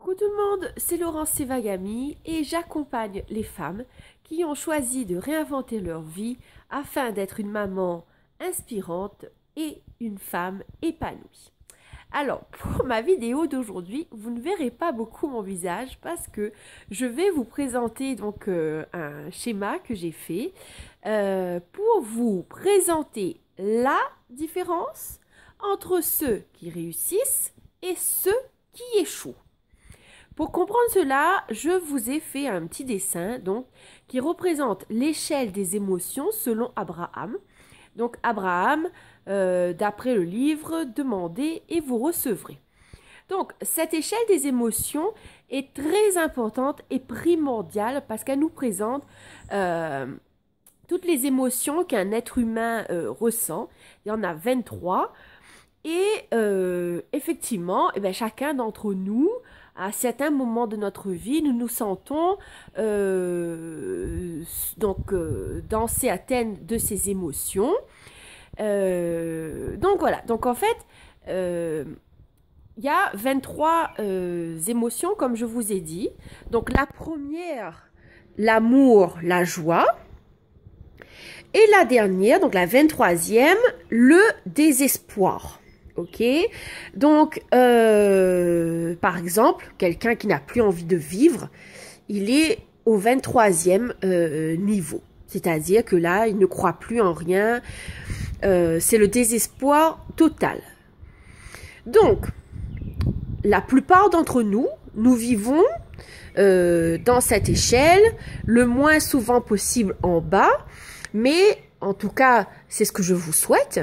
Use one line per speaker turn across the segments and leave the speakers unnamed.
Coucou tout le monde, c'est Laurence Sevagami et j'accompagne les femmes qui ont choisi de réinventer leur vie afin d'être une maman inspirante et une femme épanouie. Alors, pour ma vidéo d'aujourd'hui, vous ne verrez pas beaucoup mon visage parce que je vais vous présenter donc un schéma que j'ai fait pour vous présenter la différence entre ceux qui réussissent et ceux qui échouent. Pour comprendre cela, je vous ai fait un petit dessin donc, qui représente l'échelle des émotions selon Abraham. Donc Abraham, d'après le livre, demandez et vous recevrez. Donc cette échelle des émotions est très importante et primordiale parce qu'elle nous présente toutes les émotions qu'un être humain ressent. Il y en a 23. Et effectivement, chacun d'entre nous, à certains moments de notre vie, nous nous sentons dans certaines de ces émotions. Donc voilà, donc en fait, il y a 23 émotions comme je vous ai dit. Donc la première, l'amour, la joie. Et la dernière, donc la 23e, le désespoir. Ok, donc par exemple, quelqu'un qui n'a plus envie de vivre, il est au 23e niveau. C'est-à-dire que là, il ne croit plus en rien. C'est le désespoir total. Donc, la plupart d'entre nous, nous vivons dans cette échelle, le moins souvent possible en bas, mais en tout cas, c'est ce que je vous souhaite.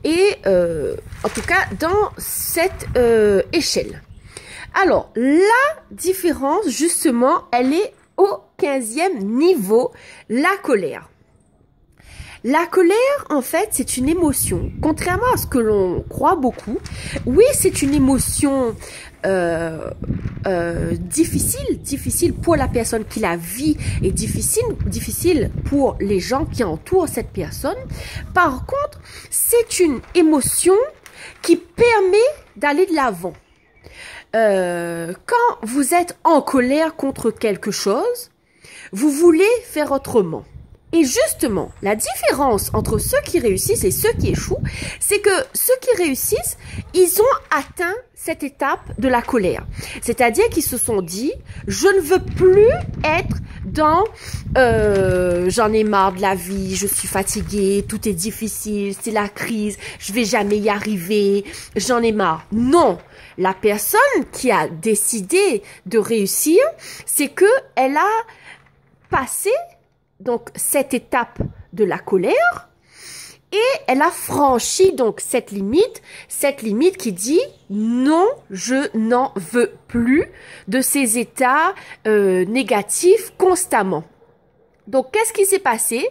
Et en tout cas, dans cette échelle. Alors, la différence, justement, elle est au 15e niveau, la colère. La colère, en fait, c'est une émotion. Contrairement à ce que l'on croit beaucoup, oui, c'est une émotion difficile pour la personne qui la vit et difficile pour les gens qui entourent cette personne. Par contre, c'est une émotion qui permet d'aller de l'avant. Quand vous êtes en colère contre quelque chose, vous voulez faire autrement. Et justement, la différence entre ceux qui réussissent et ceux qui échouent, c'est que ceux qui réussissent, ils ont atteint cette étape de la colère. C'est-à-dire qu'ils se sont dit, je ne veux plus être dans j'en ai marre de la vie, je suis fatiguée, tout est difficile, c'est la crise, je vais jamais y arriver, j'en ai marre. Non, la personne qui a décidé de réussir, c'est que elle a passé donc cette étape de la colère et elle a franchi donc cette limite qui dit non, je n'en veux plus de ces états négatifs constamment. Donc qu'est-ce qui s'est passé?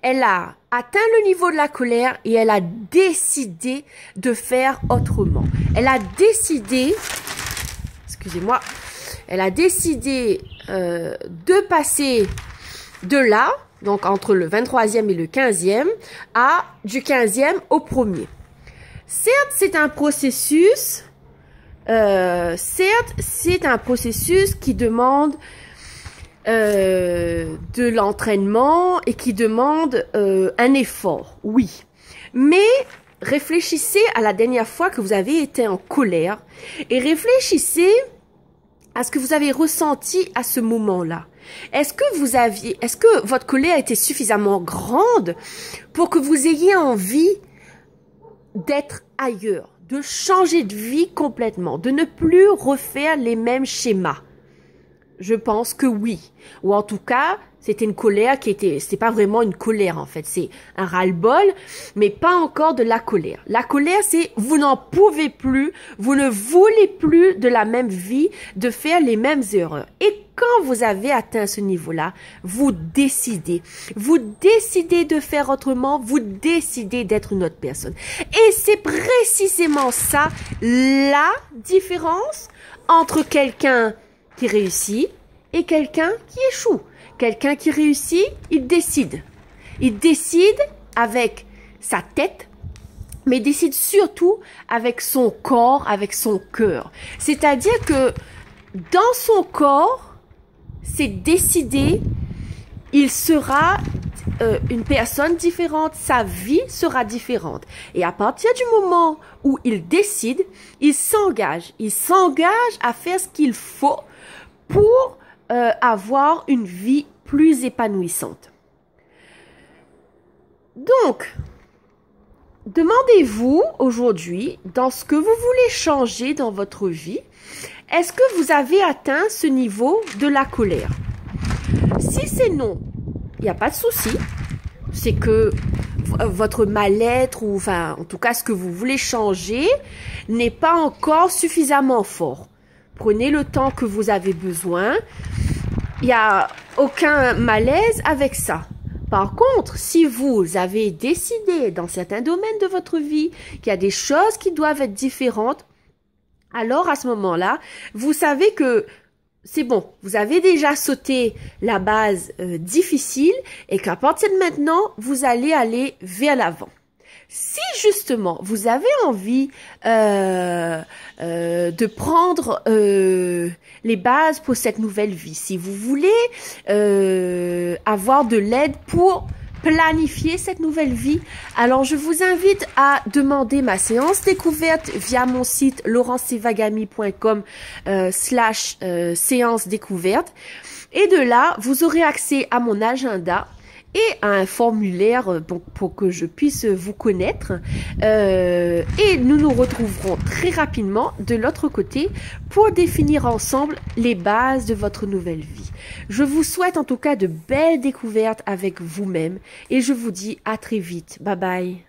Elle a atteint le niveau de la colère et elle a décidé de faire autrement. Elle a décidé, excusez-moi, elle a décidé de passer de là, donc entre le 23e et le 15e, du 15e au 1er. Certes, c'est un processus, qui demande de l'entraînement et qui demande un effort, oui. Mais réfléchissez à la dernière fois que vous avez été en colère et réfléchissez à ce que vous avez ressenti à ce moment-là. Est-ce que votre colère était suffisamment grande pour que vous ayez envie d'être ailleurs, de changer de vie complètement, de ne plus refaire les mêmes schémas? Je pense que oui. Ou en tout cas, c'était une colère c'était pas vraiment une colère en fait, c'est un ras-le-bol, mais pas encore de la colère. La colère, c'est vous n'en pouvez plus, vous ne voulez plus de la même vie, de faire les mêmes erreurs. Et quand vous avez atteint ce niveau-là, vous décidez de faire autrement, vous décidez d'être une autre personne. Et c'est précisément ça, la différence entre quelqu'un qui réussit et quelqu'un qui échoue. Quelqu'un qui réussit, il décide. Il décide avec sa tête, mais décide surtout avec son corps, avec son cœur. C'est-à-dire que dans son corps, c'est décidé, il sera une personne différente, sa vie sera différente. Et à partir du moment où il décide, il s'engage à faire ce qu'il faut pour avoir une vie plus épanouissante. Donc, demandez-vous aujourd'hui, dans ce que vous voulez changer dans votre vie, est-ce que vous avez atteint ce niveau de la colère? Si c'est non, il n'y a pas de souci. C'est que votre mal-être, ou enfin, en tout cas, ce que vous voulez changer, n'est pas encore suffisamment fort. Prenez le temps que vous avez besoin. Il n'y a aucun malaise avec ça. Par contre, si vous avez décidé dans certains domaines de votre vie qu'il y a des choses qui doivent être différentes, alors à ce moment-là, vous savez que c'est bon, vous avez déjà sauté la base difficile et qu'à partir de maintenant, vous allez aller vers l'avant. Si justement, vous avez envie de prendre les bases pour cette nouvelle vie, si vous voulez avoir de l'aide pour planifier cette nouvelle vie, alors je vous invite à demander ma séance découverte via mon site laurensevagami.com/séance découverte, et de là vous aurez accès à mon agenda et à un formulaire pour que je puisse vous connaître, et nous nous retrouverons très rapidement de l'autre côté pour définir ensemble les bases de votre nouvelle vie. Je vous souhaite en tout cas de belles découvertes avec vous-même et je vous dis à très vite. Bye bye.